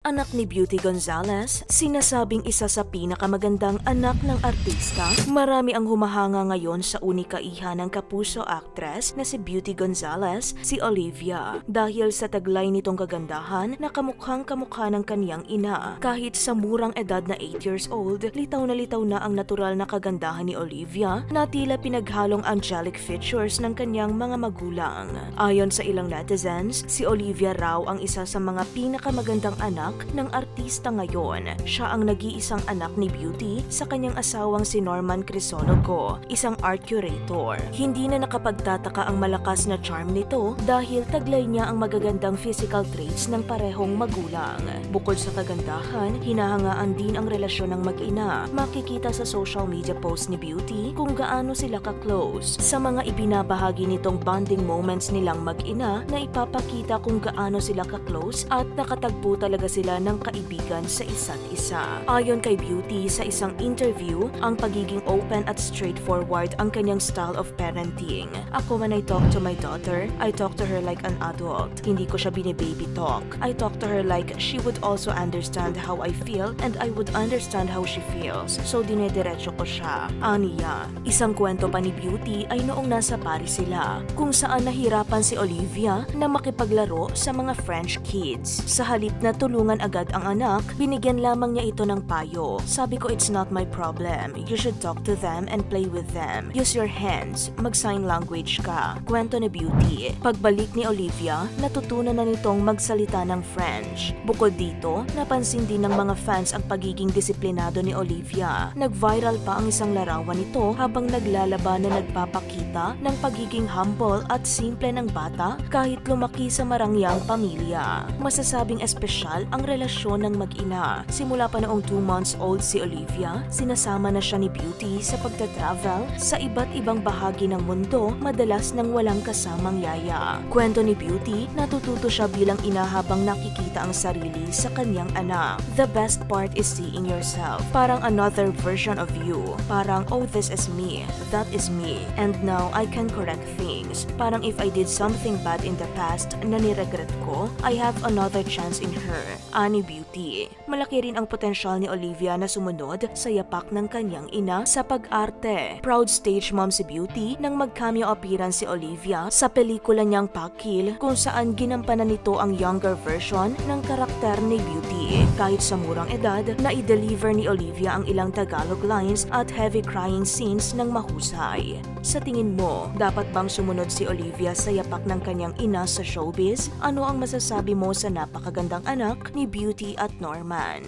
anak ni Beauty Gonzalez, sinasabing isa sa pinakamagandang anak ng artista. Marami ang humahanga ngayon sa unikaiha ng kapuso actress na si Beauty Gonzalez, si Olivia. Dahil sa taglay nitong kagandahan na kamukhang-kamukha ng kaniyang ina. Kahit sa murang edad na 8 years old, litaw na ang natural na kagandahan ni Olivia na tila pinaghalong angelic features ng kanyang mga magulang. Ayon sa ilang netizens, si Olivia raw ang isa sa mga pinakamagandang anak ng artista ngayon. Siya ang nag-iisang anak ni Beauty sa kanyang asawang si Norman Crisonogo, isang art curator. Hindi na nakapagtataka ang malakas na charm nito dahil taglay niya ang magagandang physical traits ng parehong magulang. Bukod sa kagandahan, hinahangaan din ang relasyon ng mag-ina. Makikita sa social media post ni Beauty kung gaano sila ka-close. Sa mga ibinabahagi nitong bonding moments nilang mag-ina na ipapakita kung gaano sila ka-close at nakatagpo talaga sila ng kaibigan sa isa't isa. Ayon kay Beauty sa isang interview, ang pagiging open at straightforward ang kanyang style of parenting. Ako, when I talk to my daughter, I talk to her like an adult. Hindi ko siya bine-baby talk. I talk to her like she would also understand how I feel and I would understand how she feels. So dinediretso ko siya. Aniya. Isang kwento pa ni Beauty ay noong nasa Paris sila, kung saan nahirapan si Olivia na makipaglaro sa mga French kids. Sa halip na tulungan agad ang anak, binigyan lamang niya ito ng payo. Sabi ko, it's not my problem. You should talk to them and play with them. Use your hands. Mag-sign language ka. Kwento ni Beauty. Pagbalik ni Olivia, natutunan na nitong magsalita ng French. Bukod dito, napansin din ng mga fans ang pagiging disiplinado ni Olivia. Nag-viral pa ang isang larawan nito habang naglalaban na nagpapakita ng pagiging humble at simple ng bata kahit lumaki sa marangyang pamilya. Masasabing espesyal ang relasyon ng mag-ina. Simula pa noong 2 months old si Olivia, sinasama na siya ni Beauty sa pagta-travel sa iba't ibang bahagi ng mundo, madalas nang walang kasamang yaya. Kwento ni Beauty, natututo siya bilang ina habang nakikita ang sarili sa kanyang anak. The best part is seeing yourself. Parang another version of you. Parang, oh, this is me. That is me. And now, I can correct things. Parang if I did something bad in the past na niregret ko, I have another chance in her. Ani Beauty. Malaki rin ang potensyal ni Olivia na sumunod sa yapak ng kanyang ina sa pag-arte. Proud stage mom si Beauty nang mag-cameo appearance si Olivia sa pelikula niyang Pakil kung saan ginampanan nito ang younger version ng karakter ni Beauty. Kahit sa murang edad, na-deliver ni Olivia ang ilang Tagalog lines at heavy crying scenes ng mahusay. Sa tingin mo, dapat bang sumunod si Olivia sa yapak ng kanyang ina sa showbiz? Ano ang masasabi mo sa napakagandang anak ni Beauty at Norman?